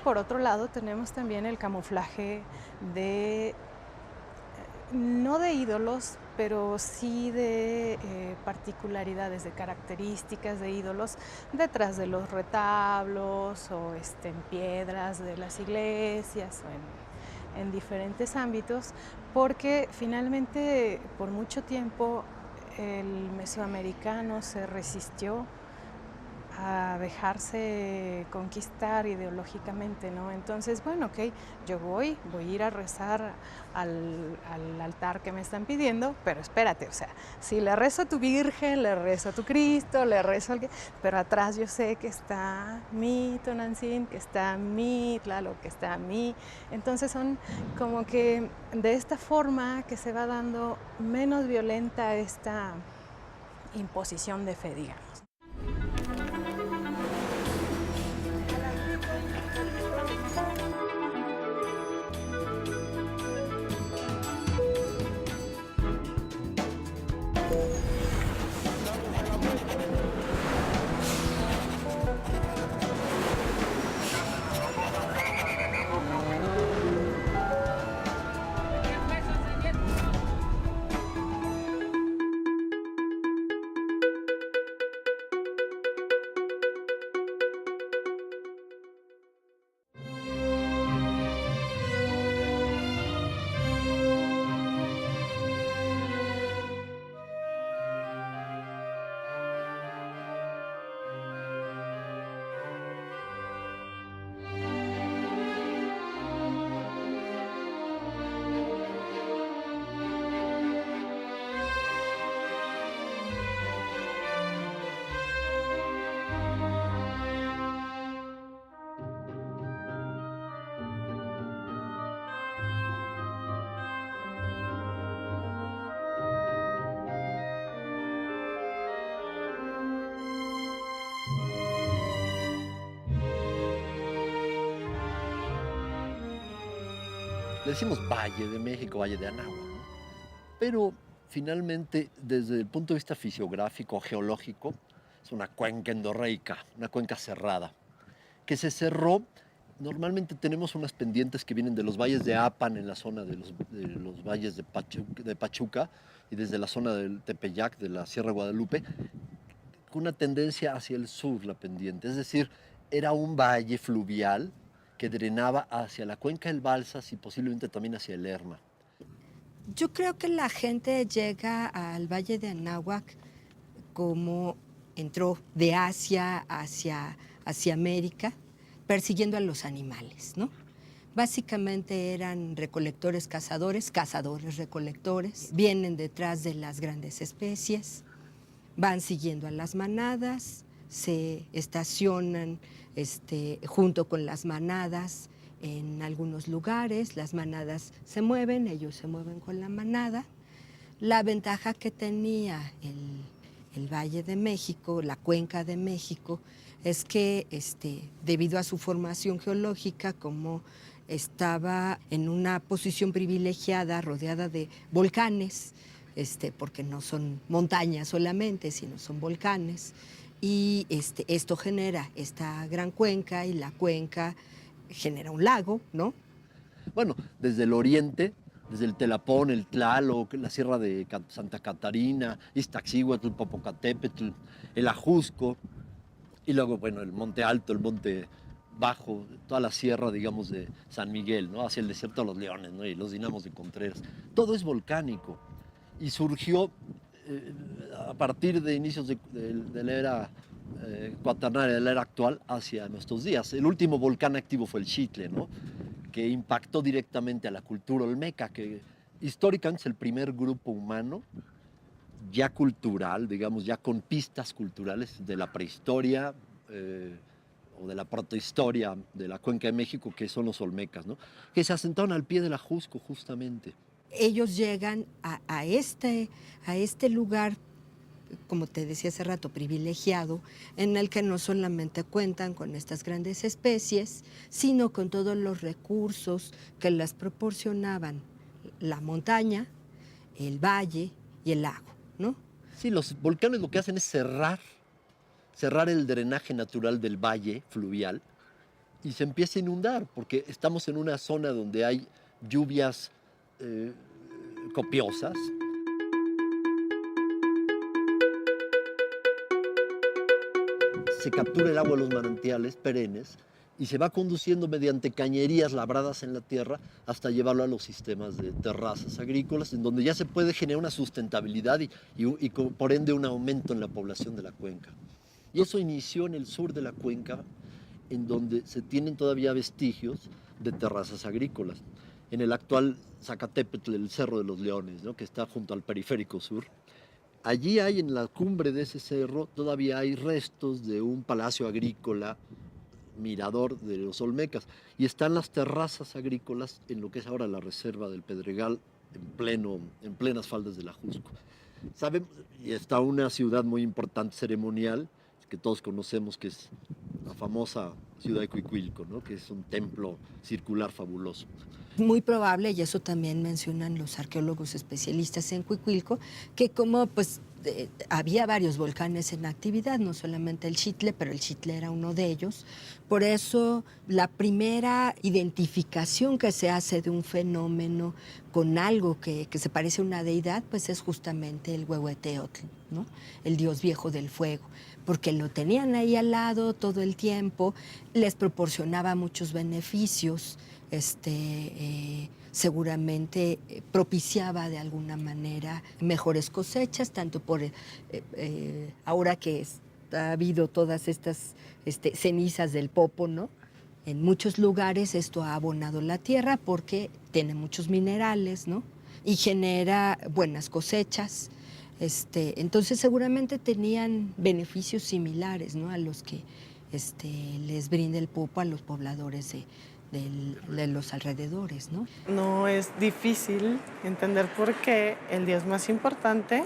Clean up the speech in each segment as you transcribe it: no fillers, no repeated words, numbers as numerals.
por otro lado tenemos también el camuflaje de, no de ídolos, pero sí de particularidades, de características de ídolos detrás de los retablos o en piedras de las iglesias o en diferentes ámbitos, porque finalmente por mucho tiempo el mesoamericano se resistió a dejarse conquistar ideológicamente, ¿no? Entonces, bueno, ok, yo voy a ir a rezar al altar que me están pidiendo, pero espérate, o sea, si le rezo a tu Virgen, le rezo a tu Cristo, le rezo al que, pero atrás yo sé que está mi Tonantzin, que está mi Tlaloc, que está mi, entonces son como que de esta forma que se va dando menos violenta esta imposición de fe, digamos. Le decimos Valle de México, Valle de Anáhuac, ¿no? Pero finalmente, desde el punto de vista fisiográfico, geológico, es una cuenca endorreica, una cuenca cerrada, que se cerró. Normalmente tenemos unas pendientes que vienen de los valles de Apan, en la zona de los valles de Pachuca, y desde la zona del Tepeyac, de la Sierra de Guadalupe, con una tendencia hacia el sur la pendiente. Es decir, era un valle fluvial que drenaba hacia la cuenca del Balsas y posiblemente también hacia el Lerma. Yo creo que la gente llega al Valle de Anáhuac como entró de Asia hacia América, persiguiendo a los animales, ¿no? Básicamente eran recolectores, cazadores, cazadores, recolectores, vienen detrás de las grandes especies, van siguiendo a las manadas, se estacionan junto con las manadas en algunos lugares, las manadas se mueven, ellos se mueven con la manada. La ventaja que tenía el Valle de México, la Cuenca de México, es que debido a su formación geológica, como estaba en una posición privilegiada, rodeada de volcanes, porque no son montañas solamente, sino son volcanes, y esto genera esta gran cuenca, y la cuenca genera un lago, ¿no? Bueno, desde el oriente, desde el Telapón, el Tlaloc, la Sierra de Santa Catarina, Iztaccíhuatl, Popocatépetl, el Ajusco, y luego, bueno, el Monte Alto, el Monte Bajo, toda la sierra, digamos, de San Miguel, ¿no? Hacia el desierto de los Leones, ¿no? Y los dinamos de Contreras. Todo es volcánico y surgió eh, a partir de inicios de la era cuaternaria, de la era actual, hacia nuestros días. El último volcán activo fue el Xitle, ¿no? Que impactó directamente a la cultura olmeca, que históricamente es el primer grupo humano ya cultural, digamos, ya con pistas culturales de la prehistoria o de la protohistoria de la Cuenca de México, que son los olmecas, ¿no? Que se asentaron al pie del Ajusco, justamente. Ellos llegan a este lugar, como te decía hace rato, privilegiado, en el que no solamente cuentan con estas grandes especies, sino con todos los recursos que les proporcionaban la montaña, el valle y el lago, ¿no? Sí, los volcanes lo que hacen es cerrar el drenaje natural del valle fluvial y se empieza a inundar, porque estamos en una zona donde hay lluvias copiosas. Se captura el agua de los manantiales perennes y se va conduciendo mediante cañerías labradas en la tierra hasta llevarlo a los sistemas de terrazas agrícolas, en donde ya se puede generar una sustentabilidad y por ende un aumento en la población de la cuenca. Y eso inició en el sur de la cuenca, en donde se tienen todavía vestigios de terrazas agrícolas. En el actual Zacatépetl, el Cerro de los Leones, ¿no?, que está junto al periférico sur. Allí hay, en la cumbre de ese cerro, todavía hay restos de un palacio agrícola, mirador de los Olmecas, y están las terrazas agrícolas en lo que es ahora la reserva del Pedregal, en plenas faldas del Ajusco. ¿Saben? Y está una ciudad muy importante ceremonial, que todos conocemos, que es la famosa ciudad de Cuicuilco, ¿no?, que es un templo circular fabuloso. Muy probable, y eso también mencionan los arqueólogos especialistas en Cuicuilco, que como pues había varios volcanes en actividad, no solamente el Xitle, pero el Xitle era uno de ellos. Por eso la primera identificación que se hace de un fenómeno con algo que se parece a una deidad, pues es justamente el Huehueteotl, ¿no?, el dios viejo del fuego, porque lo tenían ahí al lado todo el tiempo, les proporcionaba muchos beneficios, seguramente propiciaba de alguna manera mejores cosechas, tanto por ahora que ha habido todas estas cenizas del Popo, ¿no? En muchos lugares esto ha abonado la tierra porque tiene muchos minerales, ¿no?, y genera buenas cosechas. Entonces seguramente tenían beneficios similares, ¿no?, a los que les brinda el Popo a los pobladores de los alrededores, ¿no? No es difícil entender por qué el dios más importante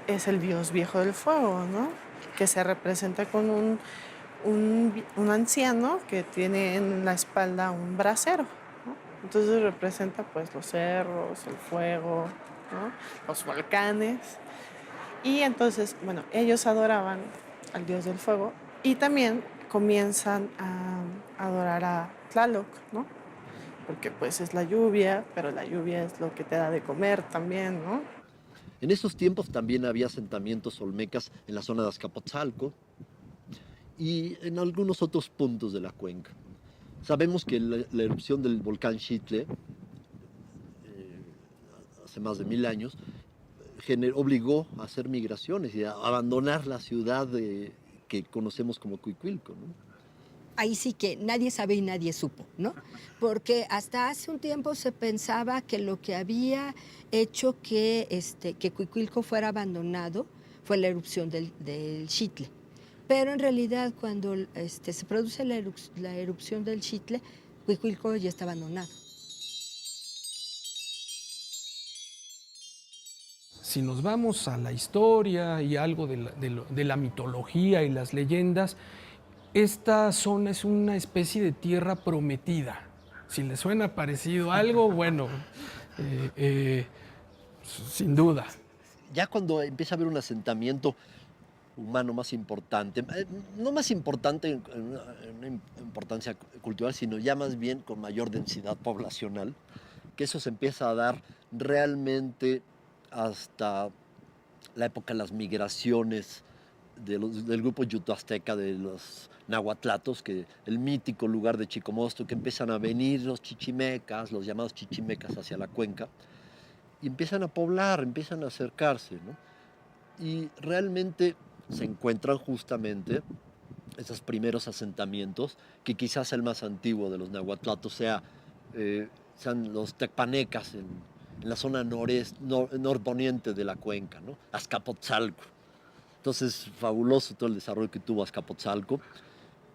es el dios viejo del fuego, ¿no?, que se representa con un anciano que tiene en la espalda un brasero, ¿no? Entonces representa pues los cerros, el fuego, ¿no?, los volcanes. Y entonces, bueno, ellos adoraban al dios del fuego y también comienzan a adorar a Tlaloc, ¿no?, porque pues es la lluvia, pero la lluvia es lo que te da de comer también, ¿no? En esos tiempos también había asentamientos olmecas en la zona de Azcapotzalco y en algunos otros puntos de la cuenca. Sabemos que la erupción del volcán Xitle, hace más de 1000 años, obligó a hacer migraciones y a abandonar la ciudad que conocemos como Cuicuilco, ¿no? Ahí sí que nadie sabe y nadie supo, ¿no? Porque hasta hace un tiempo se pensaba que lo que había hecho que Cuicuilco fuera abandonado fue la erupción del Xitle. Pero en realidad cuando se produce la erupción del Xitle, Cuicuilco ya está abandonado. Si nos vamos a la historia y algo de la mitología y las leyendas, esta zona es una especie de tierra prometida. Si le suena parecido algo, bueno, sin duda. Ya cuando empieza a haber un asentamiento humano más importante, no más importante en una importancia cultural, sino ya más bien con mayor densidad poblacional, que eso se empieza a dar realmente hasta la época de las migraciones del grupo yuto-azteca, de los nahuatlatos, que el mítico lugar de Chicomosto, que empiezan a venir los chichimecas, los llamados chichimecas, hacia la cuenca, y empiezan a poblar, empiezan a acercarse, ¿no? Y realmente se encuentran justamente esos primeros asentamientos, que quizás el más antiguo de los nahuatlatos sean los tecpanecas en la zona norponiente de la cuenca, ¿no?, Azcapotzalco. Entonces, fabuloso todo el desarrollo que tuvo Azcapotzalco.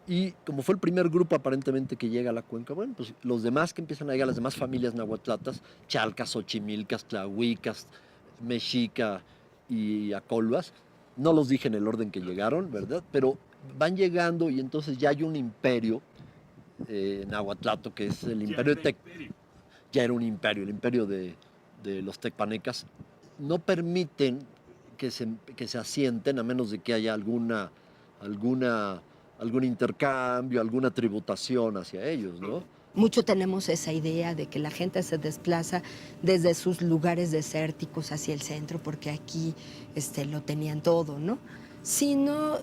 Y como fue el primer grupo aparentemente que llega a la cuenca, bueno, pues los demás que empiezan a llegar, las demás familias nahuatlatas, chalcas, ochimilcas, tlahuicas, mexica y acolvas, no los dije en el orden que llegaron, ¿verdad? Pero van llegando y entonces ya hay un imperio nahuatlato, que es el imperio de ya era un imperio, el imperio de los tecpanecas. No permiten que se asienten a menos de que haya alguna algún intercambio, alguna tributación hacia ellos, ¿no? Mucho tenemos esa idea de que la gente se desplaza desde sus lugares desérticos hacia el centro porque aquí lo tenían todo, ¿no? Sino,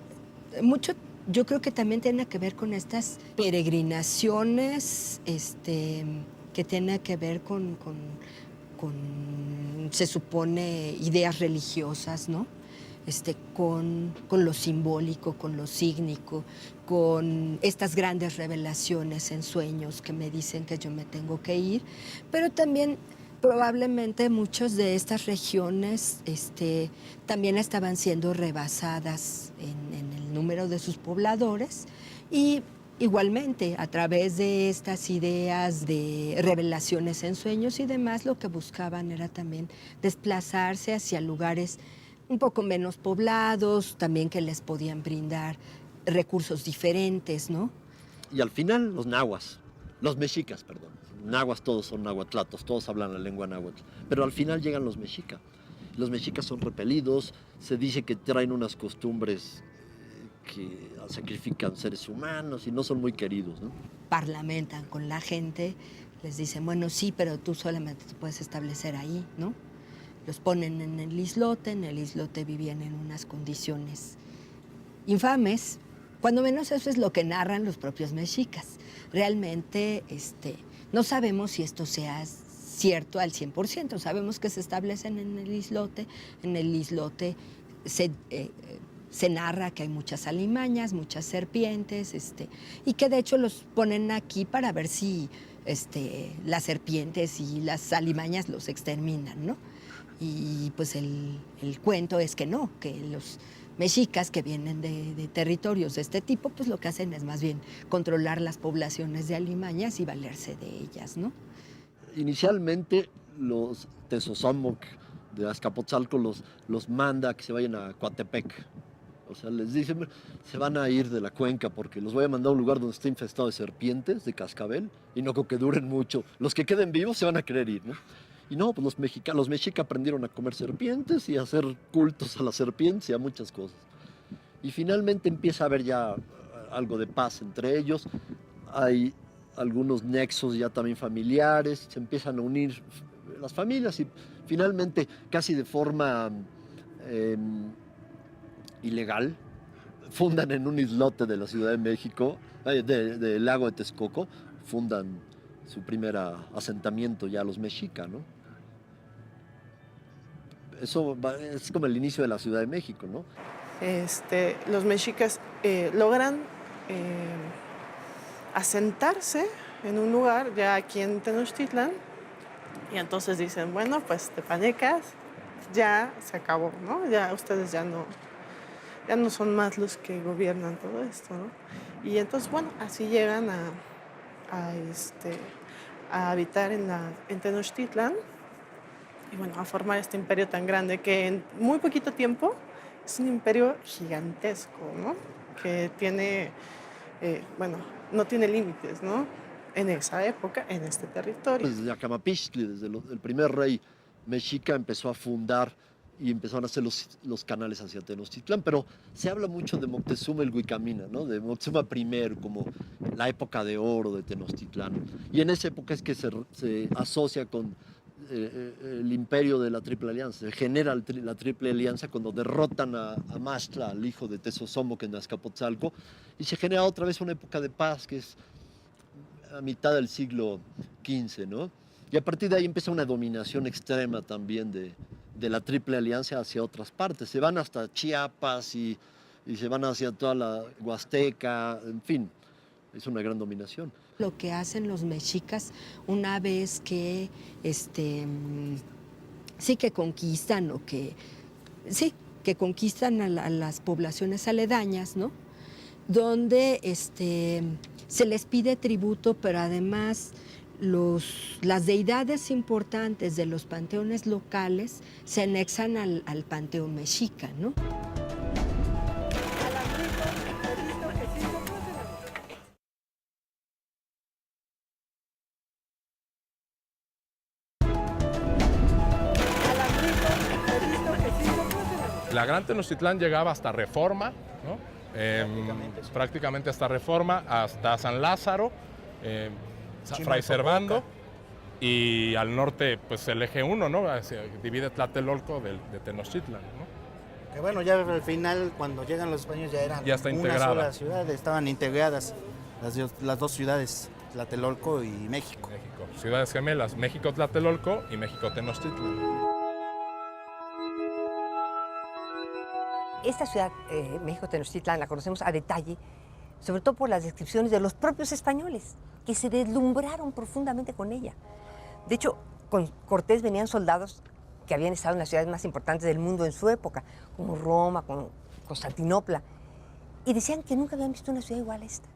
mucho yo creo que también tiene que ver con estas peregrinaciones que tienen que ver con, se supone, ideas religiosas, ¿no? Con lo simbólico, con lo sígnico, con estas grandes revelaciones en sueños que me dicen que yo me tengo que ir, pero también probablemente muchas de estas regiones también estaban siendo rebasadas en el número de sus pobladores y igualmente a través de estas ideas de revelaciones en sueños y demás, lo que buscaban era también desplazarse hacia lugares un poco menos poblados, también que les podían brindar recursos diferentes, ¿no? Y al final los nahuas, los mexicas, perdón. Nahuas todos son nahuatlatos, todos hablan la lengua náhuatl. Pero al final llegan los mexicas. Los mexicas son repelidos, se dice que traen unas costumbres que sacrifican seres humanos y no son muy queridos, ¿no? Parlamentan con la gente, les dicen, bueno, sí, pero tú solamente te puedes establecer ahí, ¿no? Los ponen en el islote vivían en unas condiciones infames. Cuando menos eso es lo que narran los propios mexicas. Realmente no sabemos si esto sea cierto al 100%. Sabemos que se establecen en el islote se narra que hay muchas alimañas, muchas serpientes, y que de hecho los ponen aquí para ver si las serpientes y las alimañas los exterminan, ¿no? Y pues el cuento es que no, que los mexicas que vienen de territorios de este tipo, pues lo que hacen es más bien controlar las poblaciones de alimañas y valerse de ellas, ¿no? Inicialmente los Tezosomoc de Azcapotzalco los manda a que se vayan a Coatepec. O sea, les dicen, se van a ir de la cuenca porque los voy a mandar a un lugar donde esté infestado de serpientes, de cascabel, y no creo que duren mucho. Los que queden vivos se van a querer ir, ¿no? Y no, pues los mexicas aprendieron a comer serpientes y a hacer cultos a las serpientes y a muchas cosas. Y finalmente empieza a haber ya algo de paz entre ellos. Hay algunos nexos ya también familiares, se empiezan a unir las familias y finalmente casi de forma ilegal fundan en un islote de la Ciudad de México, del lago de Texcoco, fundan su primer asentamiento ya los mexicas, ¿no? Eso es como el inicio de la Ciudad de México, ¿no? Los mexicas logran asentarse en un lugar ya aquí en Tenochtitlan y entonces dicen, bueno, pues tepanecas, ya se acabó, ¿no? Ya ustedes ya no son más los que gobiernan todo esto, ¿no? Y entonces, bueno, así llegan a habitar en Tenochtitlan y bueno, a formar este imperio tan grande que en muy poquito tiempo es un imperio gigantesco, ¿no? Que tiene, no tiene límites, ¿no? En esa época, en este territorio. Desde Acamapixtli, desde el primer rey mexica empezó a fundar y empezaron a hacer los canales hacia Tenochtitlán, pero se habla mucho de Moctezuma el Huicamina, ¿no? De Moctezuma I, como la época de oro de Tenochtitlán. Y en esa época es que se asocia con el imperio de la Triple Alianza, se genera la Triple Alianza cuando derrotan a Maxtla, al hijo de Tezosomoc en Azcapotzalco, y se genera otra vez una época de paz que es a mitad del siglo XV, ¿no? Y a partir de ahí empieza una dominación extrema también de la Triple Alianza hacia otras partes. Se van hasta Chiapas y se van hacia toda la Huasteca, en fin, es una gran dominación. Lo que hacen los mexicas una vez que sí que conquistan que conquistan a las poblaciones aledañas, ¿no? Donde se les pide tributo, pero además las deidades importantes de los panteones locales se anexan al panteón mexica, ¿no? La Gran Tenochtitlán llegaba hasta Reforma, ¿no? Prácticamente hasta Reforma, hasta San Lázaro, Fray Servando, y al norte, pues el eje 1, ¿no? Divide Tlatelolco de Tenochtitlan, ¿no? Que bueno, ya al final, cuando llegan los españoles, ya eran está una integrada. sola ciudad, estaban integradas las dos ciudades, Tlatelolco y México. Ciudades gemelas, México Tlatelolco y México Tenochtitlan. Esta ciudad, México Tenochtitlan, la conocemos a detalle, sobre todo por las descripciones de los propios españoles, que se deslumbraron profundamente con ella. De hecho, con Cortés venían soldados que habían estado en las ciudades más importantes del mundo en su época, como Roma, como Constantinopla, y decían que nunca habían visto una ciudad igual a esta.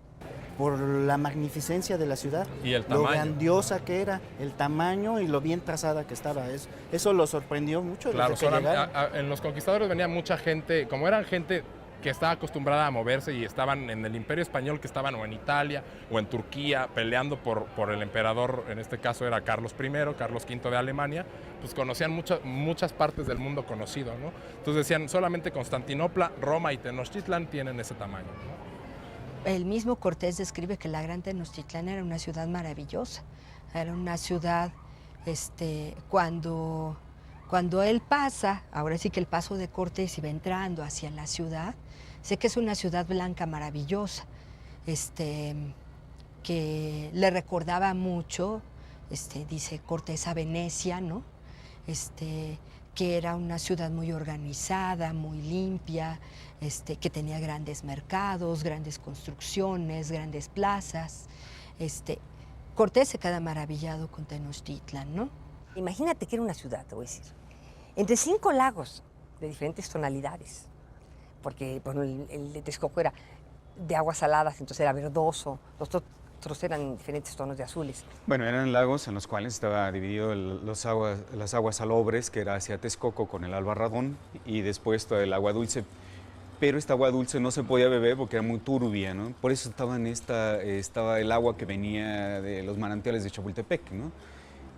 Por la magnificencia de la ciudad, y el lo tamaño, grandiosa que era, el tamaño y lo bien trazada que estaba. Eso lo sorprendió mucho. Claro, desde que llegaron. en los conquistadores venía mucha gente, como eran gente que estaba acostumbrada a moverse y estaban en el Imperio Español, que estaban o en Italia o en Turquía peleando por el emperador, en este caso era Carlos I, Carlos V de Alemania, pues conocían muchas partes del mundo conocido, ¿no? Entonces decían, solamente Constantinopla, Roma y Tenochtitlan tienen ese tamaño, ¿no? El mismo Cortés describe que la Gran Tenochtitlán era una ciudad maravillosa, era una ciudad, cuando él pasa, ahora sí que el paso de Cortés iba entrando hacia la ciudad, sé que es una ciudad blanca maravillosa, que le recordaba mucho, dice Cortés, a Venecia, ¿no? Que era una ciudad muy organizada, muy limpia, que tenía grandes mercados, grandes construcciones, grandes plazas. Cortés se queda maravillado con Tenochtitlan, ¿no? Imagínate que era una ciudad, te voy a decir, entre 5 lagos de diferentes tonalidades, porque bueno, el de Texcoco era de aguas saladas, entonces era verdoso, los otros eran diferentes tonos de azules. Bueno, eran lagos en los cuales estaba dividido las aguas salobres, que era hacia Texcoco con el Albarradón, y después todo el agua dulce. Pero esta agua dulce no se podía beber porque era muy turbia, ¿no? Por eso estaba el agua que venía de los manantiales de Chapultepec, ¿no?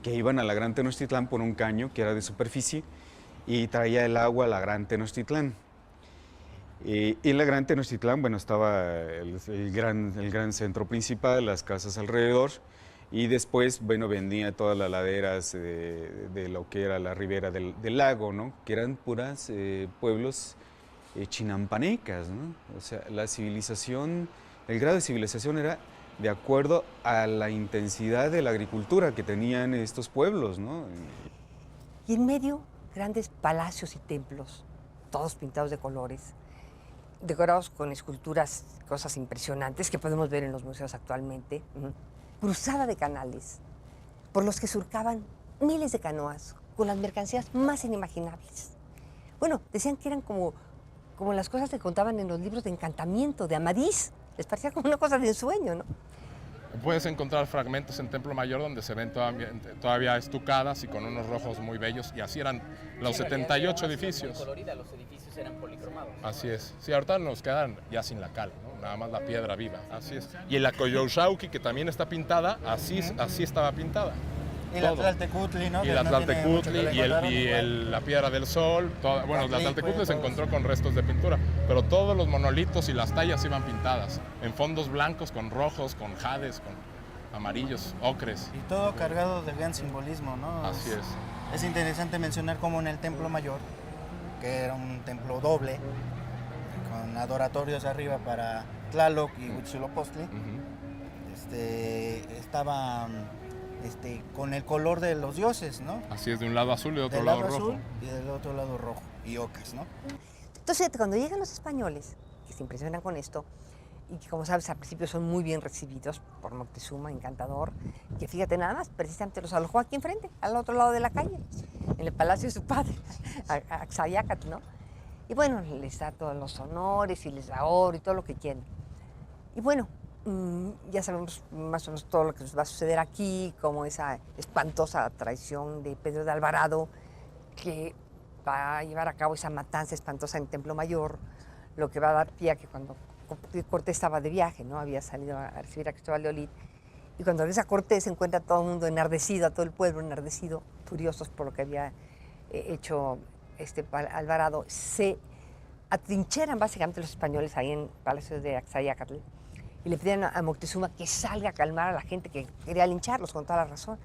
Que iban a la Gran Tenochtitlán por un caño que era de superficie y traía el agua a la Gran Tenochtitlán. Y en la Gran Tenochtitlán, bueno, estaba el gran centro principal, las casas alrededor, y después, bueno, venía todas las laderas de lo que era la ribera del lago, ¿no? Que eran puras pueblos chinampanecas, ¿no? O sea, la civilización, el grado de civilización era de acuerdo a la intensidad de la agricultura que tenían estos pueblos, ¿no? Y en medio, grandes palacios y templos, todos pintados de colores, decorados con esculturas, cosas impresionantes que podemos ver en los museos actualmente, cruzada de canales por los que surcaban miles de canoas con las mercancías más inimaginables. Bueno, decían que eran como las cosas que contaban en los libros de encantamiento, de Amadís. Les parecía como una cosa de ensueño, ¿no? Puedes encontrar fragmentos en Templo Mayor donde se ven todavía estucadas y con unos rojos muy bellos, y así eran los 78 edificios. Colorida, los edificios eran policromados. Así es. Sí, ahorita nos quedan ya sin la cal, ¿no? Nada más la piedra viva. Así es. Y la Coyolxauhqui, que también está pintada, así estaba pintada. Y la Tlaltecutli, ¿no? Y la Tlaltecutli la Piedra del Sol. Bueno, la Tlaltecutli se encontró con restos de pintura, pero todos los monolitos y las tallas iban pintadas en fondos blancos, con rojos, con jades, con amarillos, ocres. Y todo cargado de gran simbolismo, ¿no? Así es. Es interesante mencionar cómo en el Templo Mayor, que era un templo doble, con adoratorios arriba para Tlaloc y Huitzilopochtli, estaba con el color de los dioses, ¿no? Así es, de un lado azul y de otro lado rojo. Azul y del otro lado rojo, y ocas, ¿no? Entonces, cuando llegan los españoles, que se impresionan con esto, y que, como sabes, al principio son muy bien recibidos por Moctezuma, encantador, que fíjate nada más, precisamente los alojó aquí enfrente, al otro lado de la calle, en el palacio de su padre, Axayácatl, ¿no? Y bueno, les da todos los honores y les da oro y todo lo que quieren. Y bueno, ya sabemos más o menos todo lo que va a suceder aquí, como esa espantosa traición de Pedro de Alvarado, que va a llevar a cabo esa matanza espantosa en Templo Mayor, lo que va a dar pie a que cuando Cortés estaba de viaje, ¿no? Había salido a recibir a Cristóbal de Olid, y cuando regresa Cortés se encuentra a todo el mundo enardecido, a todo el pueblo enardecido, furiosos por lo que había hecho Alvarado. Se atrincheran básicamente los españoles ahí en Palacio de Axayácatl y le piden a Moctezuma que salga a calmar a la gente que quería lincharlos con toda la razón.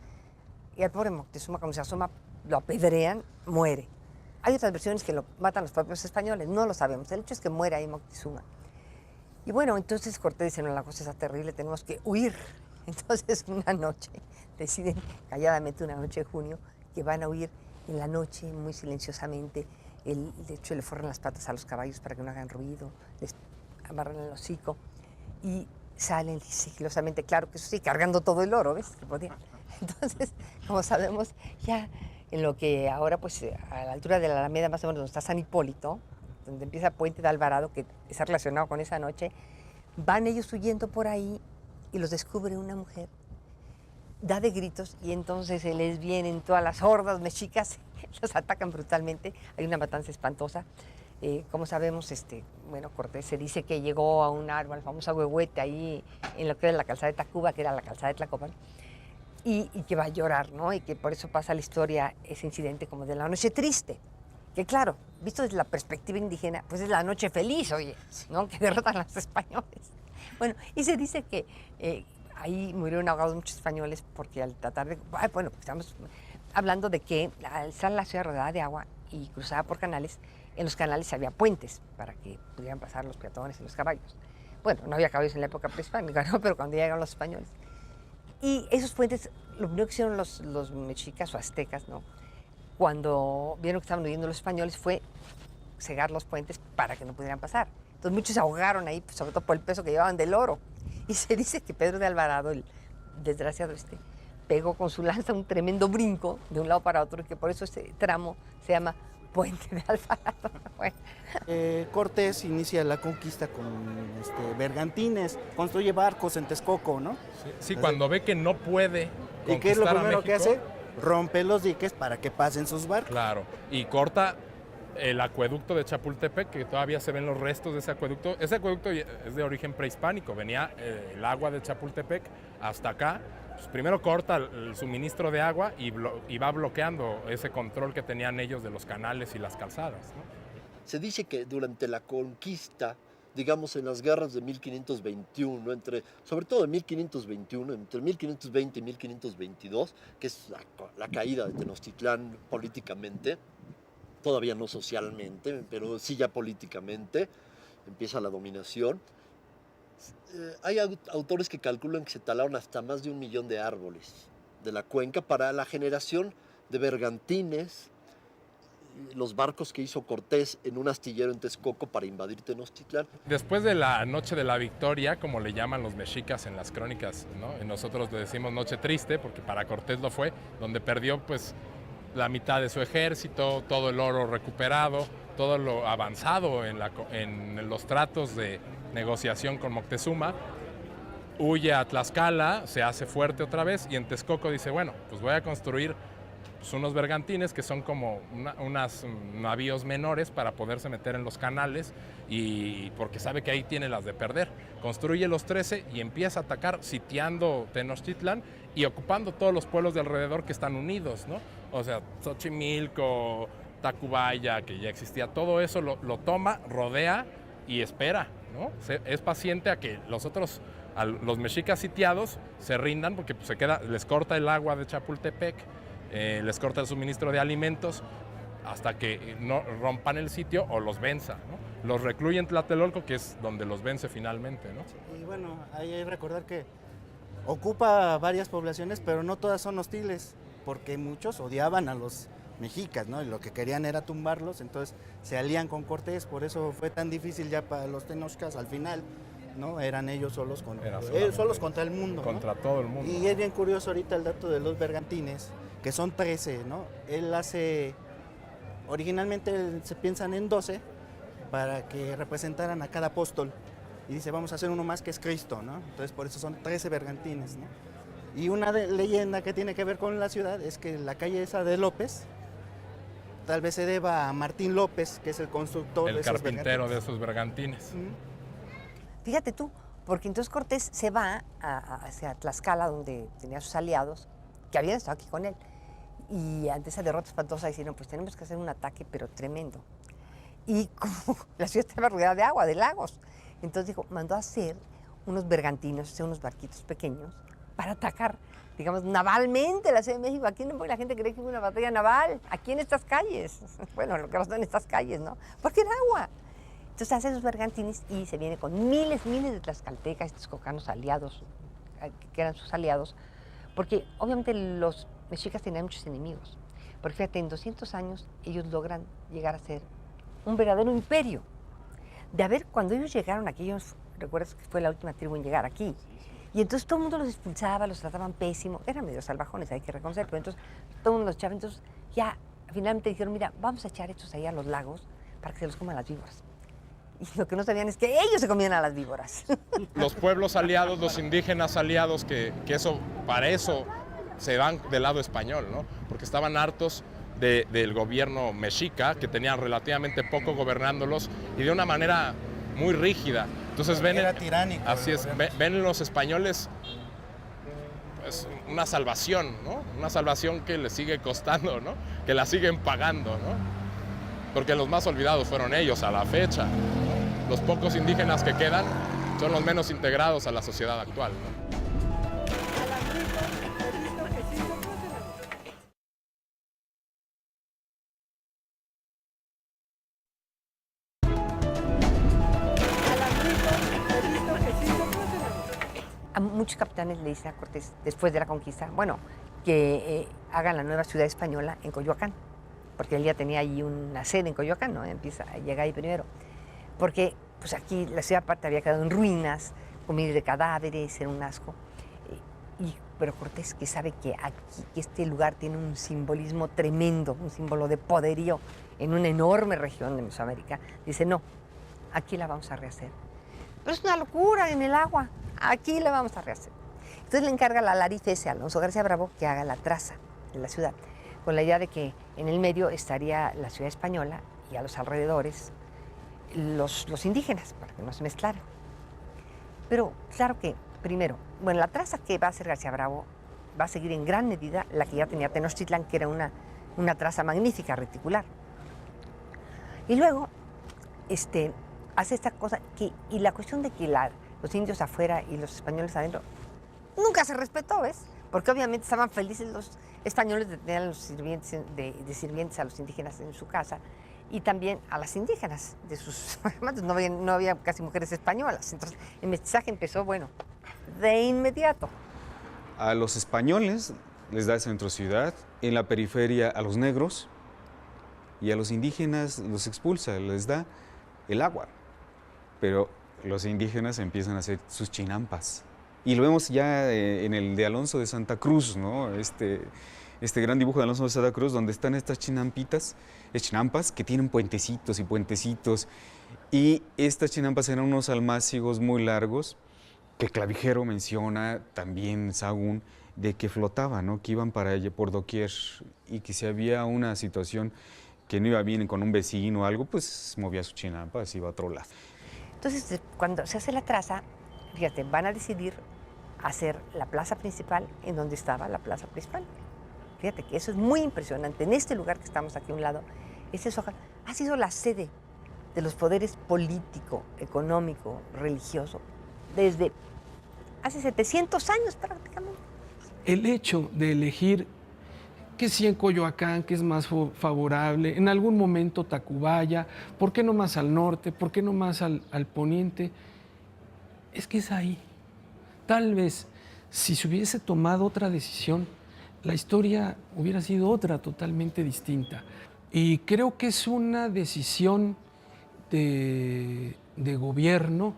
Y al pobre Moctezuma, cuando se asoma, lo apedrean, muere. Hay otras versiones que lo matan los propios españoles, no lo sabemos. El hecho es que muere ahí Moctezuma. Y bueno, entonces Cortés dice, no, la cosa está terrible, tenemos que huir. Entonces una noche, deciden calladamente una noche de junio, que van a huir en la noche, muy silenciosamente. De hecho, le forran las patas a los caballos para que no hagan ruido, les amarran el hocico y salen sigilosamente, claro que eso sí, cargando todo el oro, ¿ves? Que podían. Entonces, como sabemos, ya en lo que ahora, pues, a la altura de la Alameda, más o menos donde está San Hipólito, donde empieza Puente de Alvarado, que está relacionado con esa noche, van ellos huyendo por ahí y los descubre una mujer, da de gritos y entonces se les vienen todas las hordas mexicas, los atacan brutalmente, hay una matanza espantosa. Como sabemos, bueno, Cortés se dice que llegó a un árbol, el famoso ahuehuete, ahí en lo que era la calzada de Tacuba, que era la calzada de Tlacopan, y que va a llorar, ¿no? Y que por eso pasa la historia, ese incidente como de la noche triste, que claro, visto desde la perspectiva indígena, pues es la noche feliz, oye, ¿no? Que derrotan a los españoles. Bueno, y se dice que ahí murieron ahogados muchos españoles porque al tratar de... Bueno, estamos hablando de que al estar la ciudad rodeada de agua y cruzada por canales, en los canales había puentes para que pudieran pasar los peatones y los caballos. Bueno, no había caballos en la época prehispánica, ¿no? Pero cuando llegaron los españoles. Y esos puentes, lo primero que hicieron los mexicas o aztecas, ¿no? Cuando vieron que estaban huyendo los españoles, fue cegar los puentes para que no pudieran pasar. Entonces muchos se ahogaron ahí, sobre todo por el peso que llevaban del oro. Y se dice que Pedro de Alvarado, el desgraciado pegó con su lanza un tremendo brinco de un lado para otro, y que por eso ese tramo se llama Puente de Alvarado. Bueno. Cortés inicia la conquista con bergantines, construye barcos en Texcoco, ¿no? Sí, cuando ve que no puede conquistar ¿y qué es lo primero que México, hace? Rompe los diques para que pasen sus barcos. Claro, y corta el acueducto de Chapultepec, que todavía se ven los restos de ese acueducto. Ese acueducto es de origen prehispánico, venía el agua de Chapultepec hasta acá. Pues primero corta el suministro de agua y va bloqueando ese control que tenían ellos de los canales y las calzadas, ¿no? Se dice que durante la conquista, digamos en las guerras de 1521, sobre todo en 1521, entre 1520 y 1522, que es la caída de Tenochtitlán políticamente, todavía no socialmente, pero sí ya políticamente, empieza la dominación. Hay autores que calculan que se talaron hasta más de 1 millón de árboles de la cuenca para la generación de bergantines, los barcos que hizo Cortés en un astillero en Texcoco para invadir Tenochtitlán. Después de la Noche de la Victoria, como le llaman los mexicas en las crónicas, ¿no? Y nosotros le decimos Noche Triste, porque para Cortés lo fue, donde perdió pues la mitad de su ejército, todo el oro recuperado, todo lo avanzado en los tratos de negociación con Moctezuma, huye a Tlaxcala, se hace fuerte otra vez y en Texcoco dice, bueno, pues voy a construir pues, unos bergantines que son como unos navíos menores para poderse meter en los canales y porque sabe que ahí tiene las de perder. Construye los 13 y empieza a atacar sitiando Tenochtitlán y ocupando todos los pueblos de alrededor que están unidos, ¿no? O sea, Xochimilco, Tacubaya, que ya existía, todo eso lo toma, rodea y espera, ¿no? Es paciente a que los mexicas sitiados se rindan porque pues, les corta el agua de Chapultepec, les corta el suministro de alimentos hasta que no rompan el sitio o los venza, ¿no? Los recluye en Tlatelolco, que es donde los vence finalmente, ¿no? Y bueno, hay que recordar que ocupa varias poblaciones, pero no todas son hostiles, porque muchos odiaban a los mexicas, ¿no? Y lo que querían era tumbarlos, entonces se alían con Cortés, por eso fue tan difícil ya para los tenochcas al final, ¿no? Eran ellos solos contra el mundo, contra ¿no? todo el mundo. Y es bien curioso ahorita el dato de los bergantines, que son 13, ¿no? Originalmente se piensan en 12 para que representaran a cada apóstol, y dice, vamos a hacer uno más que es Cristo, ¿no? Entonces por eso son 13 bergantines, ¿no? Y una leyenda que tiene que ver con la ciudad es que la calle esa de López tal vez se deba a Martín López, que es el constructor el carpintero de esos bergantines. Fíjate tú, porque entonces Cortés se va hacia Tlaxcala, donde tenía sus aliados, que habían estado aquí con él. Y ante esa derrota espantosa decidieron, pues tenemos que hacer un ataque, pero tremendo. y como la ciudad estaba rodeada de agua, de lagos. Entonces dijo, mandó a hacer unos bergantinos, o sea, unos barquitos pequeños, para atacar, digamos, navalmente la Ciudad de México. Aquí no, la gente cree que hubo una batalla naval, aquí en estas calles. Bueno, lo que pasó en estas calles, ¿no? Porque era agua. Entonces hace esos bergantines y se viene con miles de tlaxcaltecas, texcocanos aliados, que eran sus aliados, porque obviamente los mexicas tenían muchos enemigos. Porque fíjate, en 200 años ellos logran llegar a ser un verdadero imperio. De haber, cuando ellos llegaron aquí, ellos, recuerdas que fue la última tribu en llegar aquí, y entonces todo el mundo los expulsaba, los trataban pésimo, eran medio salvajones, hay que reconocer, pero entonces todo el mundo los echaba. Entonces ya finalmente dijeron, mira, vamos a echar estos ahí a los lagos para que se los coman las víboras. Y lo que no sabían es que ellos se comían a las víboras. Los pueblos aliados, los indígenas aliados, que eso, para eso se van del lado español, ¿no? Porque estaban hartos del gobierno mexica, que tenían relativamente poco gobernándolos y de una manera muy rígida. Entonces ven, era tiránico. Así es, ven en los españoles pues, una salvación, ¿no? Una salvación que les sigue costando, ¿no? Que la siguen pagando, ¿no? Porque los más olvidados fueron ellos a la fecha, ¿no? Los pocos indígenas que quedan son los menos integrados a la sociedad actual, ¿no? A muchos capitanes le dicen a Cortés, después de la conquista, bueno, que hagan la nueva ciudad española en Coyoacán, porque él ya tenía ahí una sede en Coyoacán, ¿no? Empieza a llegar ahí primero. Porque pues aquí la ciudad aparte había quedado en ruinas, con miles de cadáveres, era un asco. Pero Cortés, que sabe que aquí, que este lugar tiene un simbolismo tremendo, un símbolo de poderío en una enorme región de Mesoamérica, dice, no, aquí la vamos a rehacer. Pero es una locura en el agua, aquí la vamos a rehacer. Entonces le encarga al alarife ese, Alonso García Bravo, que haga la traza de la ciudad, con la idea de que en el medio estaría la ciudad española y a los alrededores los indígenas, para que no se mezclaran. Pero claro que, primero, bueno, la traza que va a hacer García Bravo va a seguir en gran medida la que ya tenía Tenochtitlán, que era una traza magnífica, reticular. Y luego, hace esta cosa, y la cuestión de que los indios afuera y los españoles adentro, nunca se respetó, ¿ves? Porque obviamente estaban felices los españoles de tener a los sirvientes, de sirvientes a los indígenas en su casa, y también a las indígenas de sus amantes. No había casi mujeres españolas. Entonces, el mestizaje empezó, bueno, de inmediato. A los españoles les da el centro ciudad, en la periferia a los negros, y a los indígenas los expulsa, les da el agua. Pero los indígenas empiezan a hacer sus chinampas. Y lo vemos ya en el de Alonso de Santa Cruz, ¿no? Este gran dibujo de Alonso de Santa Cruz, donde están estas chinampas que tienen puentecitos y puentecitos. Y estas chinampas eran unos almácigos muy largos, que Clavijero menciona, también Sahagún, de que flotaban, ¿no? Que iban para allá por doquier, y que si había una situación que no iba bien con un vecino o algo, pues movía su chinampa, se iba a otro lado. Entonces, cuando se hace la traza, fíjate, van a decidir hacer la plaza principal en donde estaba la plaza principal. Fíjate que eso es muy impresionante. En este lugar que estamos aquí a un lado, ha sido la sede de los poderes político, económico, religioso, desde hace 700 años prácticamente. El hecho de elegir que si en Coyoacán, que es más favorable, en algún momento Tacubaya, ¿por qué no más al norte? ¿Por qué no más al poniente? Es que es ahí. Tal vez, si se hubiese tomado otra decisión, la historia hubiera sido otra, totalmente distinta. Y creo que es una decisión de gobierno,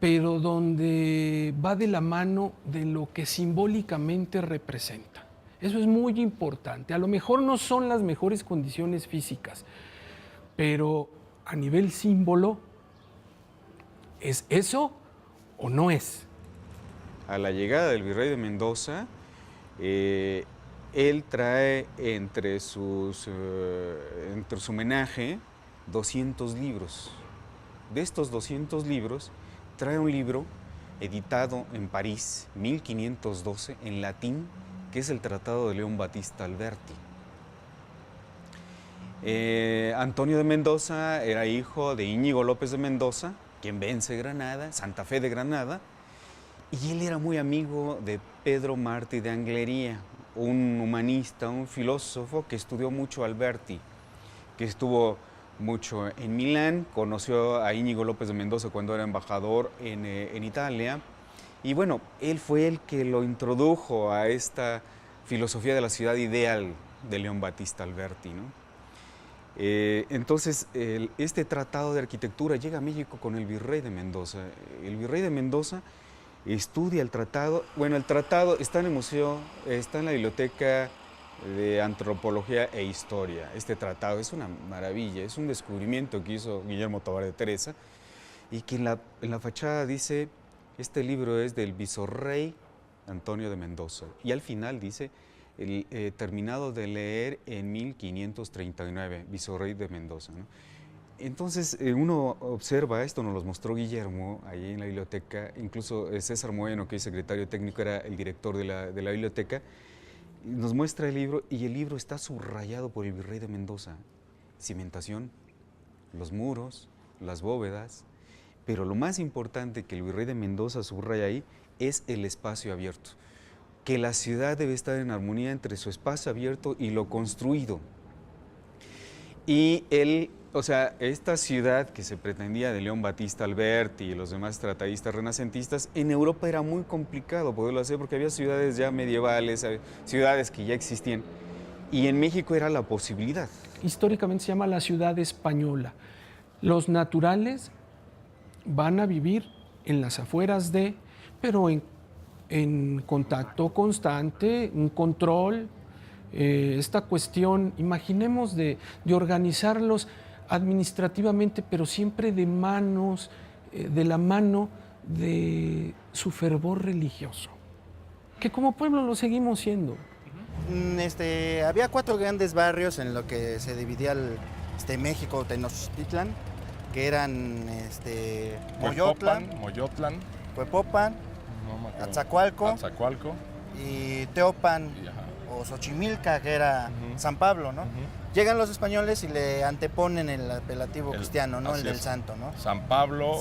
pero donde va de la mano de lo que simbólicamente representa. Eso es muy importante. A lo mejor no son las mejores condiciones físicas, pero a nivel símbolo, ¿es eso o no es? A la llegada del virrey de Mendoza, él trae entre su homenaje 200 libros. De estos 200 libros, trae un libro editado en París, 1512, en latín, que es el Tratado de León Battista Alberti. Antonio de Mendoza era hijo de Íñigo López de Mendoza, quien vence Granada, Santa Fe de Granada, y él era muy amigo de Pedro Martí de Anglería, un humanista, un filósofo que estudió mucho a Alberti, que estuvo mucho en Milán, conoció a Íñigo López de Mendoza cuando era embajador en Italia, y bueno, él fue el que lo introdujo a esta filosofía de la ciudad ideal de León Battista Alberti, ¿no? Entonces, este tratado de arquitectura llega a México con el virrey de Mendoza. El virrey de Mendoza estudia el tratado. Bueno, el tratado está en el museo, está en la biblioteca de Antropología e Historia. Este tratado es una maravilla, es un descubrimiento que hizo Guillermo Tovar de Teresa y que en la fachada dice, este libro es del visorrey Antonio de Mendoza. Y al final dice, terminado de leer en 1539, visorrey de Mendoza, ¿no? Entonces uno observa, esto nos lo mostró Guillermo ahí en la biblioteca, incluso César Moeno, que es secretario técnico, era el director de la biblioteca, nos muestra el libro y el libro está subrayado por el virrey de Mendoza. Cimentación, los muros, las bóvedas, pero lo más importante que el virrey de Mendoza subraya ahí es el espacio abierto, que la ciudad debe estar en armonía entre su espacio abierto y lo construido. Y o sea, esta ciudad que se pretendía de León Battista Alberti y los demás tratadistas renacentistas, en Europa era muy complicado poderlo hacer porque había ciudades ya medievales, ciudades que ya existían, y en México era la posibilidad. Históricamente se llama la ciudad española. Los naturales van a vivir en las afueras pero en contacto constante, un control, esta cuestión, imaginemos de organizarlos administrativamente, pero siempre de la mano de su fervor religioso, que como pueblo lo seguimos siendo. Había 4 grandes barrios en lo que se dividía México, Tenochtitlan, que eran Moyotlán, Huepopan, Atzacoalco y Teopan o Xochimilca, que era San Pablo, ¿no? Llegan los españoles y le anteponen el apelativo cristiano, ¿no? El del santo, ¿no? San Pablo,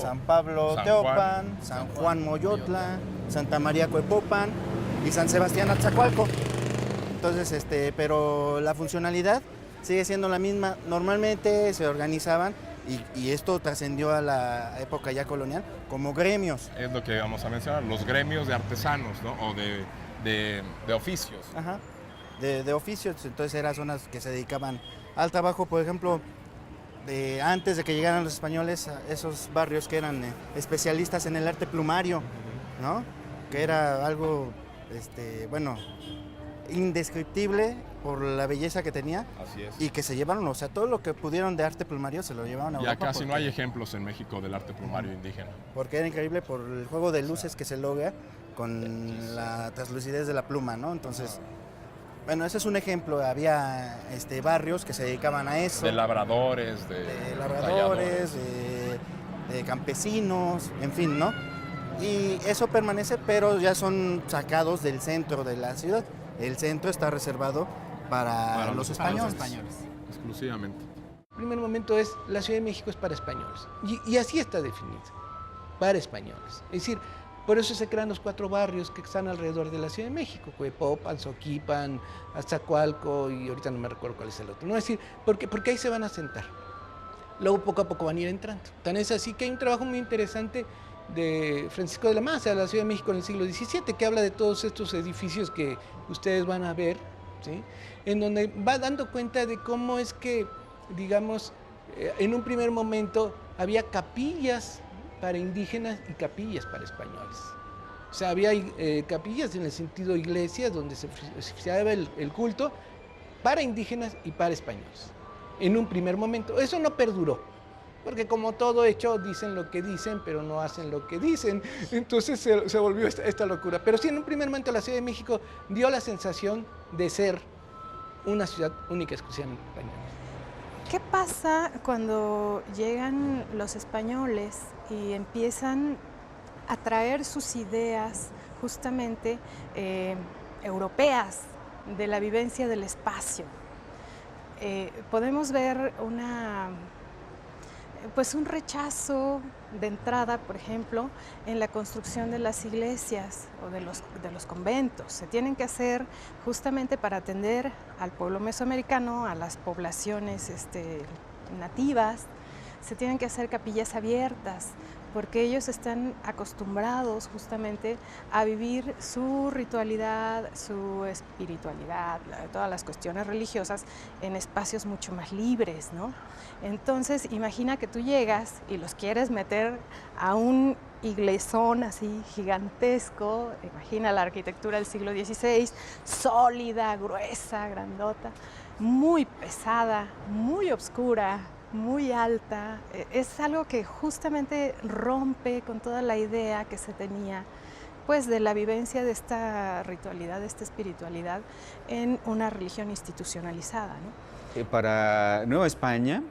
Teopan, San Juan Moyotla, Santa María Huepopan y San Sebastián Atzacoalco. Entonces, pero la funcionalidad sigue siendo la misma. Normalmente se organizaban y esto trascendió a la época ya colonial como gremios. Es lo que vamos a mencionar, los gremios de artesanos, ¿no? O de oficios. Ajá, de oficios. Entonces eran zonas que se dedicaban al trabajo, por ejemplo, antes de que llegaran los españoles, esos barrios que eran especialistas en el arte plumario, ¿no? Que era algo, indescriptible por la belleza que tenía. Así es. Y que se llevaron, o sea, todo lo que pudieron de arte plumario se lo llevaron a Europa. Ya casi no hay ejemplos en México del arte plumario indígena. Porque era increíble por el juego de luces que se logra con la translucidez de la pluma, ¿no? Entonces, bueno, ese es un ejemplo. Había barrios que se dedicaban a eso. De labradores, de campesinos, en fin, ¿no? Y eso permanece, pero ya son sacados del centro de la ciudad. El centro está reservado para los españoles. Exclusivamente. El primer momento es, la Ciudad de México es para españoles. Y así está definido, para españoles. Es decir, por eso se crean los 4 barrios que están alrededor de la Ciudad de México, Huepopan, Xoquipan, Azcacualco y ahorita no me recuerdo cuál es el otro. No, es decir, porque ahí se van a sentar. Luego poco a poco van a ir entrando. Tan es así que hay un trabajo muy interesante de Francisco de la Maza, de la Ciudad de México en el siglo XVII, que habla de todos estos edificios que ustedes van a ver, ¿sí? En donde va dando cuenta de cómo es que, digamos, en un primer momento había capillas para indígenas y capillas para españoles. O sea, había capillas en el sentido iglesias donde se oficiaba el culto para indígenas y para españoles. En un primer momento. Eso no perduró. Porque como todo hecho, dicen lo que dicen, pero no hacen lo que dicen. Entonces se volvió esta locura. Pero sí, en un primer momento la Ciudad de México dio la sensación de ser una ciudad única, exclusivamente española. ¿Qué pasa cuando llegan los españoles y empiezan a traer sus ideas justamente europeas de la vivencia del espacio? podemos ver pues un rechazo de entrada, por ejemplo, en la construcción de las iglesias o de los conventos. Se tienen que hacer justamente para atender al pueblo mesoamericano, a las poblaciones nativas. Se tienen que hacer capillas abiertas, porque ellos están acostumbrados justamente a vivir su ritualidad, su espiritualidad, todas las cuestiones religiosas en espacios mucho más libres, ¿no? Entonces, imagina que tú llegas y los quieres meter a un iglesón así gigantesco, imagina la arquitectura del siglo XVI, sólida, gruesa, grandota, muy pesada, muy oscura, muy alta. Es algo que justamente rompe con toda la idea que se tenía pues de la vivencia de esta ritualidad, de esta espiritualidad en una religión institucionalizada, ¿no? Para Nueva España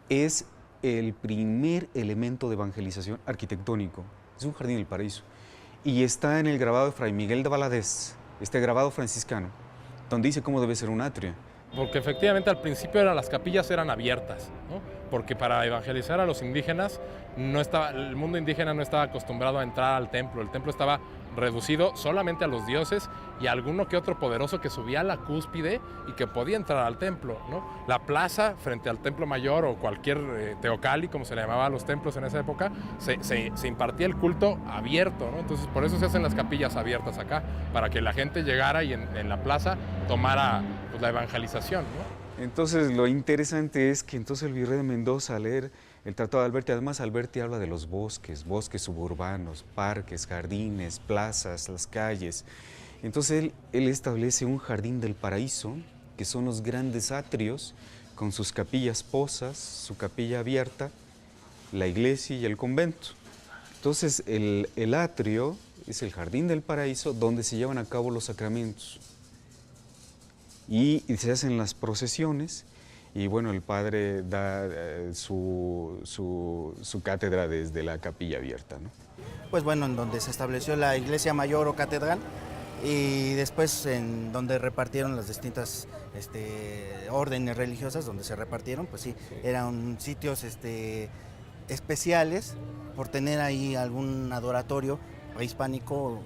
es el primer elemento de evangelización arquitectónico. Es un jardín del paraíso. Y está en el grabado de Fray Miguel de Valadez, este grabado franciscano, donde dice cómo debe ser un atrio. Porque efectivamente al principio las capillas eran abiertas, ¿no? Porque para evangelizar a los indígenas, el mundo indígena no estaba acostumbrado a entrar al templo. El templo estaba reducido solamente a los dioses y a alguno que otro poderoso que subía a la cúspide y que podía entrar al templo, ¿no? La plaza frente al templo mayor o cualquier teocalli, como se le llamaba a los templos en esa época, se impartía el culto abierto, ¿no? Entonces por eso se hacen las capillas abiertas acá, para que la gente llegara y en la plaza tomara pues, la evangelización, ¿no? Entonces lo interesante es que entonces el virrey de Mendoza, al leer el Tratado de Alberti, además Alberti habla de los bosques suburbanos, parques, jardines, plazas, las calles. Entonces él establece un jardín del paraíso, que son los grandes atrios, con sus capillas posas, su capilla abierta, la iglesia y el convento. Entonces el atrio es el jardín del paraíso donde se llevan a cabo los sacramentos. Y se hacen las procesiones y bueno, el padre da su cátedra desde la capilla abierta, ¿no? Pues bueno, en donde se estableció la iglesia mayor o catedral y después en donde repartieron las distintas órdenes religiosas, donde se repartieron, pues sí, eran sitios especiales por tener ahí algún adoratorio prehispánico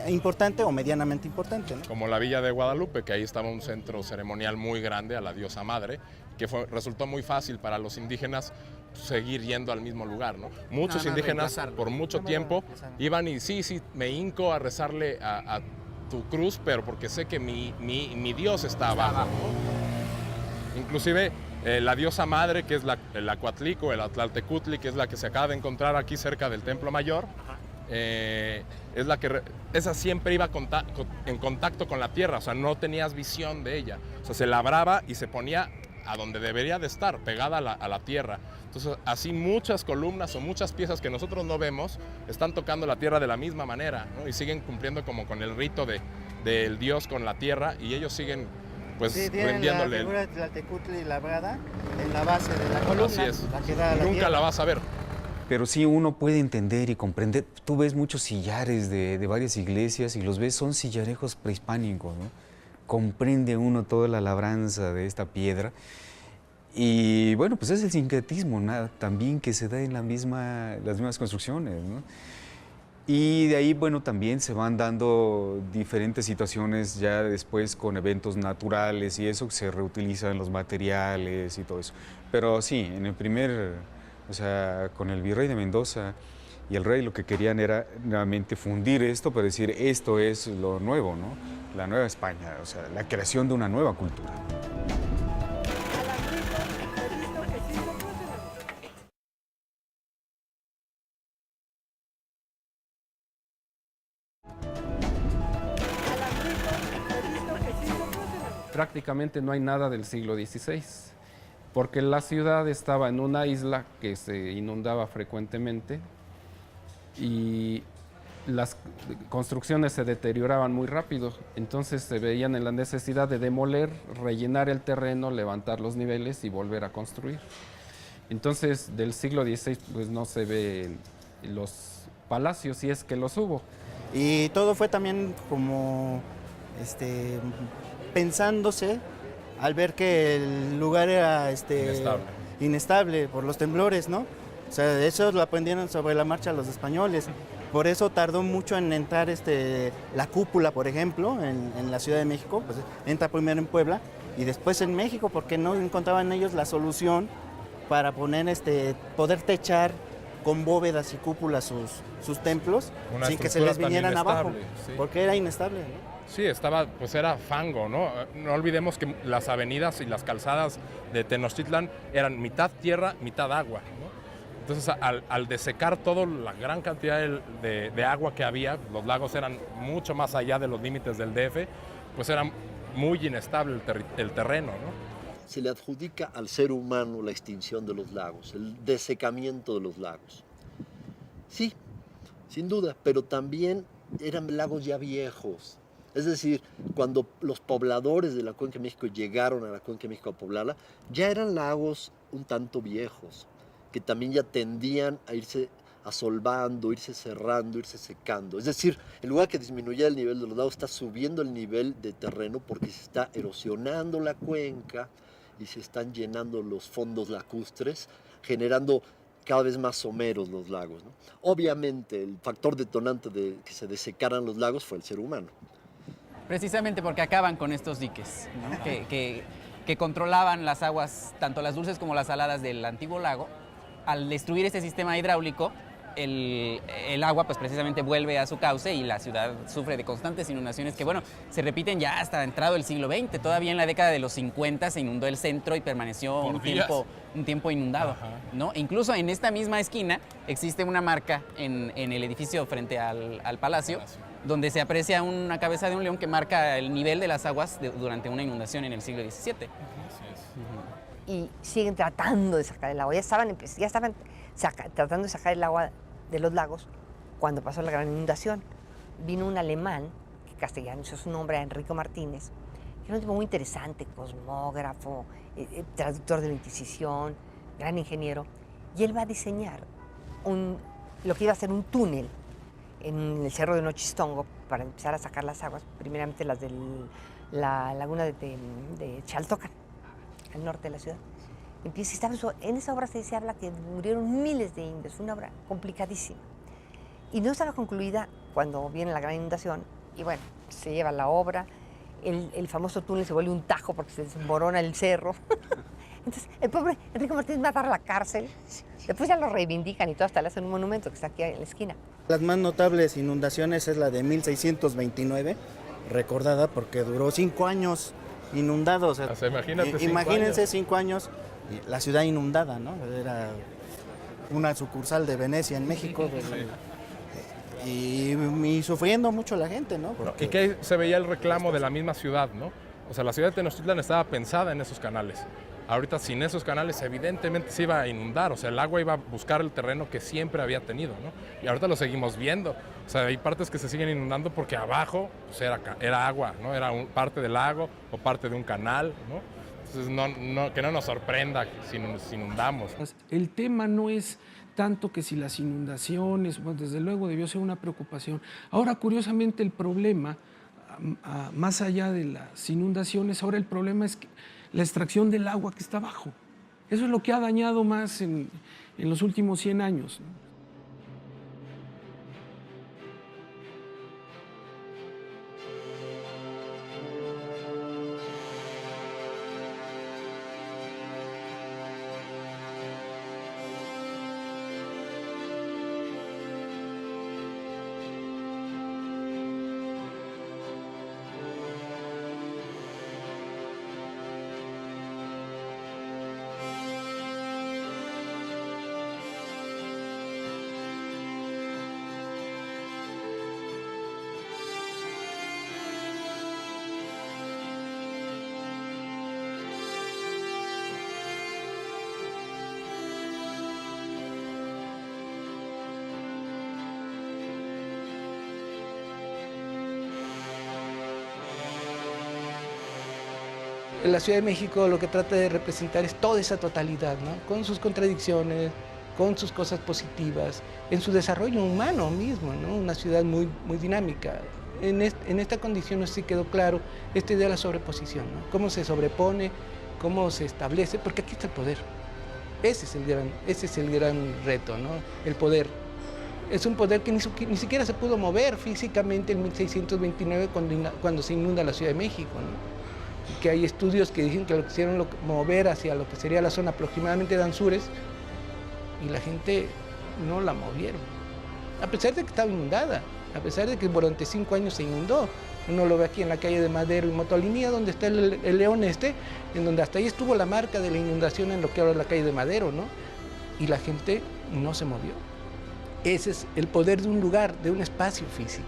importante o medianamente importante, ¿no? Como la Villa de Guadalupe, que ahí estaba un centro ceremonial muy grande a la diosa madre, que resultó muy fácil para los indígenas seguir yendo al mismo lugar, ¿no? Muchos indígenas por mucho tiempo iban y sí, me hinco a rezarle a tu cruz, pero porque sé que mi Dios está abajo, ¿no? Inclusive la diosa madre, que es el Acuatlico, el Atlaltecutli, que es la que se acaba de encontrar aquí cerca del Templo Mayor, es la que esa siempre iba en contacto con la tierra, o sea, no tenías visión de ella, o sea, se labraba y se ponía a donde debería de estar, pegada a la tierra. Entonces, así muchas columnas o muchas piezas que nosotros no vemos están tocando la tierra de la misma manera, ¿no? Y siguen cumpliendo como con el rito del Dios con la tierra, y ellos siguen pues sí, rindiéndole. La figura de Tlaltecutli labrada en la base de la columna. Así es. La que da a la Nunca tierra. la vas a ver. Pero sí uno puede entender y comprender. Tú ves muchos sillares de varias iglesias y los ves, son sillarejos prehispánicos, ¿no? Comprende uno toda la labranza de esta piedra. Y bueno, pues es el sincretismo, ¿no? También que se da en las mismas construcciones, ¿no? Y de ahí, bueno, también se van dando diferentes situaciones ya después con eventos naturales y eso, que se reutilizan los materiales y todo eso. Pero sí, en el o sea, con el virrey de Mendoza y el rey lo que querían era nuevamente fundir esto para decir esto es lo nuevo, ¿no? La nueva España, o sea, la creación de una nueva cultura. Prácticamente no hay nada del siglo XVI, porque la ciudad estaba en una isla que se inundaba frecuentemente y las construcciones se deterioraban muy rápido, entonces se veían en la necesidad de demoler, rellenar el terreno, levantar los niveles y volver a construir. Entonces del siglo XVI pues no se ve los palacios, si es que los hubo. Y todo fue también como pensándose al ver que el lugar era inestable por los temblores, ¿no? O sea, eso lo aprendieron sobre la marcha los españoles. Por eso tardó mucho en entrar la cúpula, por ejemplo, en la Ciudad de México. Pues entra primero en Puebla y después en México, porque no encontraban ellos la solución para poner poder techar con bóvedas y cúpulas sus templos sin que se les vinieran abajo, sí. porque era inestable, ¿no? Sí, era fango, ¿no? No olvidemos que las avenidas y las calzadas de Tenochtitlan eran mitad tierra, mitad agua, ¿no? Entonces, al desecar toda la gran cantidad de agua que había, los lagos eran mucho más allá de los límites del DF, pues era muy inestable el terreno, ¿no? Se le adjudica al ser humano la extinción de los lagos, el desecamiento de los lagos. Sí, sin duda, pero también eran lagos ya viejos. Es decir, cuando los pobladores de la Cuenca de México llegaron a la Cuenca de México a poblarla, ya eran lagos un tanto viejos, que también ya tendían a irse asolvando, irse cerrando, irse secando. Es decir, en lugar que disminuyera el nivel de los lagos, está subiendo el nivel de terreno porque se está erosionando la cuenca y se están llenando los fondos lacustres, generando cada vez más someros los lagos, ¿no? Obviamente, el factor detonante de que se desecaran los lagos fue el ser humano. Precisamente porque acaban con estos diques, ¿no? que controlaban las aguas, tanto las dulces como las saladas del antiguo lago. Al destruir este sistema hidráulico, el agua pues precisamente vuelve a su cauce y la ciudad sufre de constantes inundaciones que, bueno, se repiten ya hasta entrado el siglo XX. Todavía en la década de los 50 se inundó el centro y permaneció un tiempo inundado, ¿no? Incluso en esta misma esquina existe una marca en el edificio frente al palacio, donde se aprecia una cabeza de un león que marca el nivel de las aguas durante una inundación en el siglo XVII. Y siguen tratando de sacar el agua. Ya estaban tratando de sacar el agua de los lagos cuando pasó la gran inundación. Vino un alemán, que castellano hizo su nombre, Enrico Martínez, que era un tipo muy interesante, cosmógrafo, traductor de la Inquisición, gran ingeniero, y él va a diseñar lo que iba a ser un túnel en el cerro de Nochistongo para empezar a sacar las aguas, primeramente las de la laguna de Chaltocan, al norte de la ciudad. En esa obra se habla que murieron miles de indios, una obra complicadísima. Y no estaba concluida cuando viene la gran inundación, y bueno, se lleva la obra, el famoso túnel se vuelve un tajo porque se desmorona el cerro. Entonces, el pobre Enrico Martínez va a dar a la cárcel. Después ya lo reivindican y todo, hasta le hacen un monumento que está aquí en la esquina. Las más notables inundaciones es la de 1629, recordada porque duró 5 años inundado. O sea, imagínense 5 años, la ciudad inundada, ¿no? Era una sucursal de Venecia en México. Y sufriendo mucho la gente, ¿no? Y que ahí se veía el reclamo de la misma ciudad, ¿no? O sea, la ciudad de Tenochtitlan estaba pensada en esos canales. Ahorita sin esos canales evidentemente se iba a inundar, o sea, el agua iba a buscar el terreno que siempre había tenido, ¿no? Y ahorita lo seguimos viendo, o sea, hay partes que se siguen inundando porque abajo pues, era agua, ¿no? Era parte del lago o parte de un canal, ¿no? Entonces, que no nos sorprenda si nos inundamos. El tema no es tanto que si las inundaciones, bueno, desde luego debió ser una preocupación. Ahora, curiosamente, el problema, más allá de las inundaciones, ahora el problema es la extracción del agua que está abajo. Eso es lo que ha dañado más en los últimos 100 años, ¿no? La Ciudad de México lo que trata de representar es toda esa totalidad, ¿no? Con sus contradicciones, con sus cosas positivas, en su desarrollo humano mismo, ¿no? Una ciudad muy, muy dinámica. en esta condición no sé si quedó claro esta idea de la sobreposición, ¿no? Cómo se sobrepone, cómo se establece, porque aquí está el poder. Ese es el gran reto, ¿no? El poder. Es un poder que ni siquiera se pudo mover físicamente en 1629 cuando se inunda la Ciudad de México, ¿no? Que hay estudios que dicen que lo quisieron mover hacia lo que sería la zona aproximadamente de Anzures y la gente no la movieron. A pesar de que estaba inundada, a pesar de que durante 5 años se inundó. Uno lo ve aquí en la calle de Madero y Motolinía, donde está el León en donde hasta ahí estuvo la marca de la inundación en lo que ahora es la calle de Madero, ¿no? Y la gente no se movió. Ese es el poder de un lugar, de un espacio físico.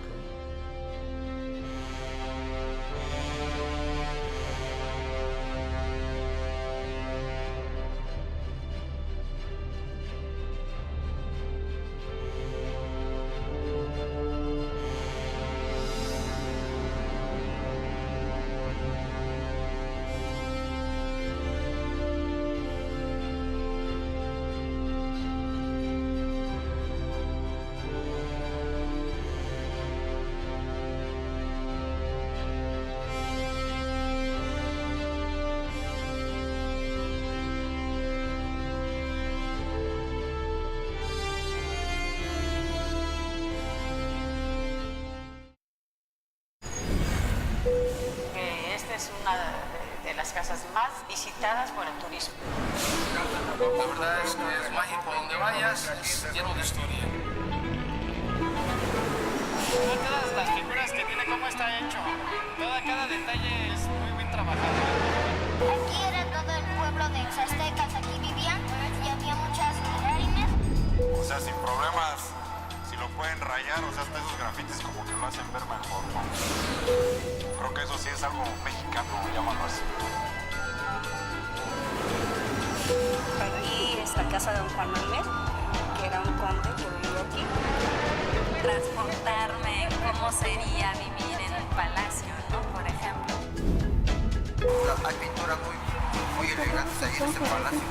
Es una de las casas más visitadas por el turismo. La verdad es que es mágico, donde vayas es lleno de historia. Todas las figuras que tiene, cómo está hecho, cada detalle es muy bien trabajado. Aquí era todo el pueblo de los aztecas, aquí vivían y había muchas imágenes. O sea, sin problemas, si lo pueden rayar, o sea, hasta esos grafitis como que lo hacen ver mejor, ¿no? Creo que eso sí es algo mexicano, llámalo así. Aquí es la casa de don Juan Manuel, que era un conde que vivió aquí. Transportarme, cómo sería vivir en un palacio, ¿no? Por ejemplo. Hay pinturas muy elegantes ahí en este palacio.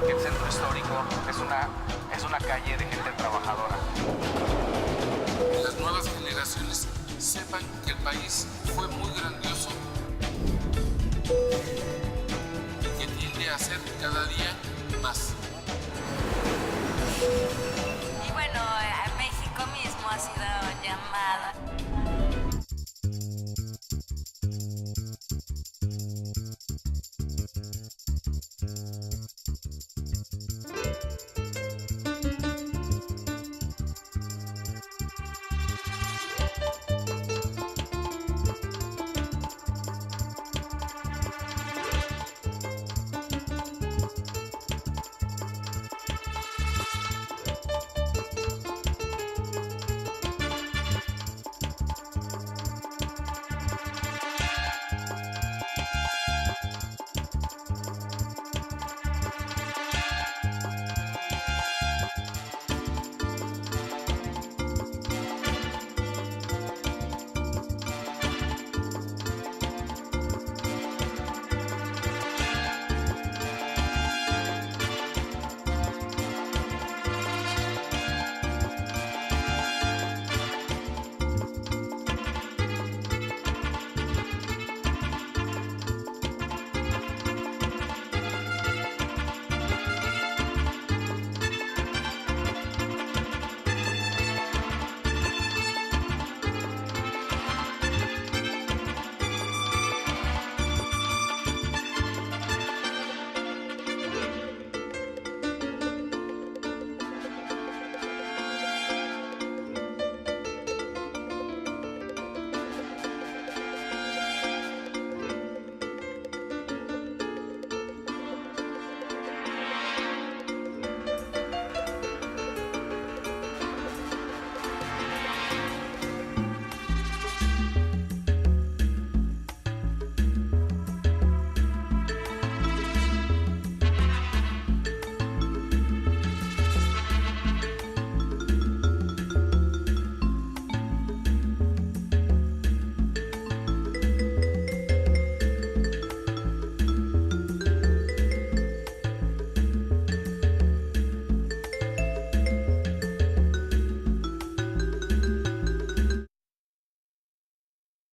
El centro histórico es una calle de gente trabajadora. Las nuevas generaciones sepan que el país fue muy grandioso y que tiende a ser cada día más.